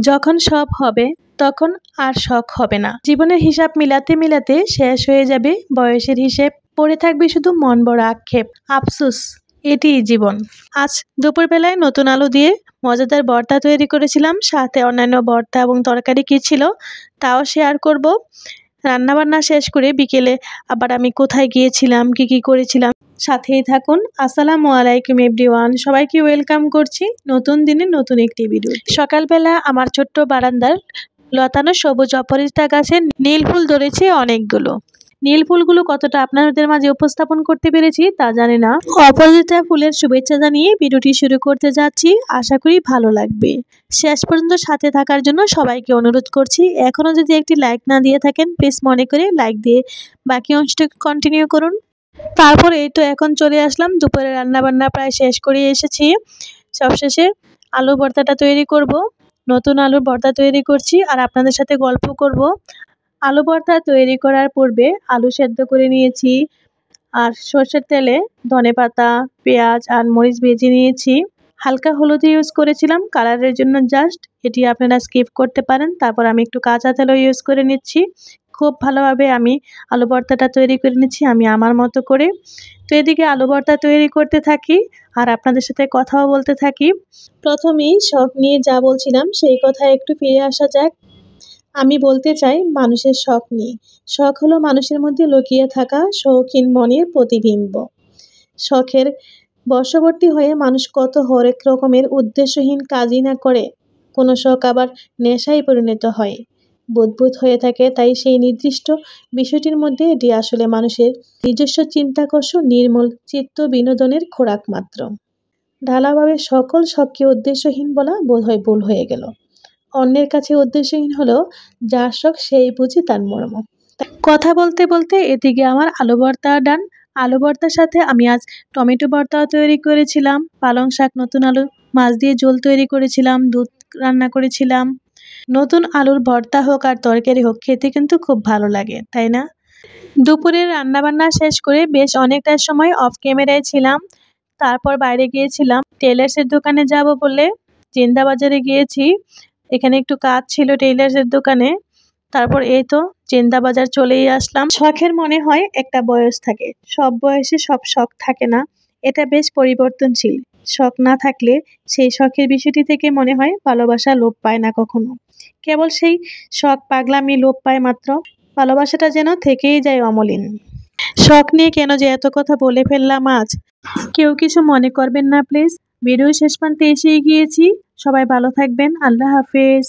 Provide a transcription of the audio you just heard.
যখন সব হবে তখন আর শখ হবে না। জীবনের হিসাব মিলাতে মিলাতে শেষ হয়ে যাবে বয়সের হিসেব, পড়ে থাকবে শুধু মন বড় আক্ষেপ, আফসোস এটিই জীবন। আজ দুপুরবেলায় নতুন আলু দিয়ে মজাদার ভর্তা তৈরি করেছিলাম, সাথে অন্যান্য ভর্তা এবং তরকারি কী ছিল তাও শেয়ার করব। রান্নাবান্না শেষ করে বিকেলে আবার আমি কোথায় গিয়েছিলাম, কি করেছিলাম, সাথেই থাকুন। আসসালামু আলাইকুম এভরিওয়ান, সবাইকে ওয়েলকাম করছি নতুন দিনে নতুন একটি ভিডিও। সকালবেলা আমার ছোট্ট বারান্দার লতানো সবুজ অপরাজিতা গাছে নীল ফুল ধরেছে অনেকগুলো। নীল ফুলগুলো কতটা আপনাদের মাঝে উপস্থাপন করতে পেরেছি তা জানি না। অপরাজিতা ফুলের শুভেচ্ছা জানিয়ে ভিডিওটি শুরু করতে যাচ্ছি, আশা করি ভালো লাগবে। শেষ পর্যন্ত সাথে থাকার জন্য সবাইকে অনুরোধ করছি। এখনও যদি একটি লাইক না দিয়ে থাকেন প্লিজ মনে করে লাইক দিয়ে বাকি অংশটা কন্টিনিউ করুন। তারপর এই তো এখন চলে আসলাম, দুপুরে রান্নাবান্না প্রায় শেষ করে এসেছি। সবশেষে আলু ভর্তাটা তৈরি করব। নতুন আলুর ভর্তা তৈরি করছি আর আপনাদের সাথে গল্প করব। আলু ভর্তা তৈরি করার পূর্বে আলু সেদ্ধ করে নিয়েছি আর সরষের তেলে ধনেপাতা, পেঁয়াজ আর মরিচ ভেজে নিয়েছি। হালকা হলুদ ইউজ করেছিলাম কালারের জন্য, জাস্ট এটি আপনারা স্কিপ করতে পারেন। তারপর আমি একটু কাঁচা তেলও ইউজ করে নিচ্ছি। খুব ভালোভাবে আমি আলু ভর্তাটা তৈরি করে নিচ্ছি আমি আমার মতো করে। তো এদিকে আলু ভর্তা তৈরি করতে থাকি আর আপনাদের সাথে কথাও বলতে থাকি। প্রথমেই শখ নিয়ে যা বলছিলাম সেই কথায় একটু ফিরে আসা যাক। আমি বলতে চাই মানুষের শখ নিয়ে। শখ হলো মানুষের মধ্যে লুকিয়ে থাকা শৌখিন মনের প্রতিবিম্ব। শখের বশবর্তী হয়ে মানুষ কত হরেক রকমের উদ্দেশ্যহীন কাজই না করে। কোনো শখ আবার নেশায় পরিণত হয়, বুদ্বুদ হয়ে থাকে। তাই সেই নির্দিষ্ট বিষয়টির মধ্যে এটি আসলে মানুষের নিজস্ব চিন্তাকর্ষ, নির্মল চিত্ত বিনোদনের খোরাক মাত্র। ঢালাভাবে সকল শখকে উদ্দেশ্যহীন বলা বোধহয় ভুল হয়ে গেল। অন্যের কাছে উদ্দেশ্যহীন হলেও যার শখ সেই বুঝি তার মর্ম। কথা বলতে বলতে এদিকে আমার আলু ভর্তা ডান। আলু ভর্তার সাথে আমি আজ টমেটো ভর্তাও তৈরি করেছিলাম, পালং শাক, নতুন আলু মাছ দিয়ে ঝোল তৈরি করেছিলাম, দুধ রান্না করেছিলাম। নতুন আলুর ভর্তা হোক আর তরকারি হোক, খেতে কিন্তু খুব ভালো লাগে, তাই না? দুপুরের রান্নাবান্না শেষ করে বেশ অনেকটা সময় অফ ক্যামেরায় ছিলাম। তারপর বাইরে গিয়েছিলাম টেইলার্সের দোকানে যাব বলে, জিন্দা বাজারে গিয়েছি। এখানে একটু কাজ ছিল টেইলার্সের দোকানে। তারপর এই তো জিন্দা বাজার চলেই আসলাম। শখের মনে হয় একটা বয়স থাকে, সব বয়সে সব শখ থাকে না, এটা বেশ পরিবর্তনশীল। শখ না থাকলে সেই শখের বিষয়টি থেকে মনে হয় ভালোবাসা লোপ পায় না কখনো, কেবল সেই শখ পাগলামি লোপ পায় মাত্র, ভালোবাসাটা যেন থেকেই যায় অমলিন। শখ নিয়ে কেন যে এত কথা বলে ফেললাম আজ, কেউ কিছু মনে করবেন না প্লিজ। ভিডিও শেষ প্রান্তে এসে গিয়েছি, সবাই ভালো থাকবেন, আল্লাহ হাফেজ।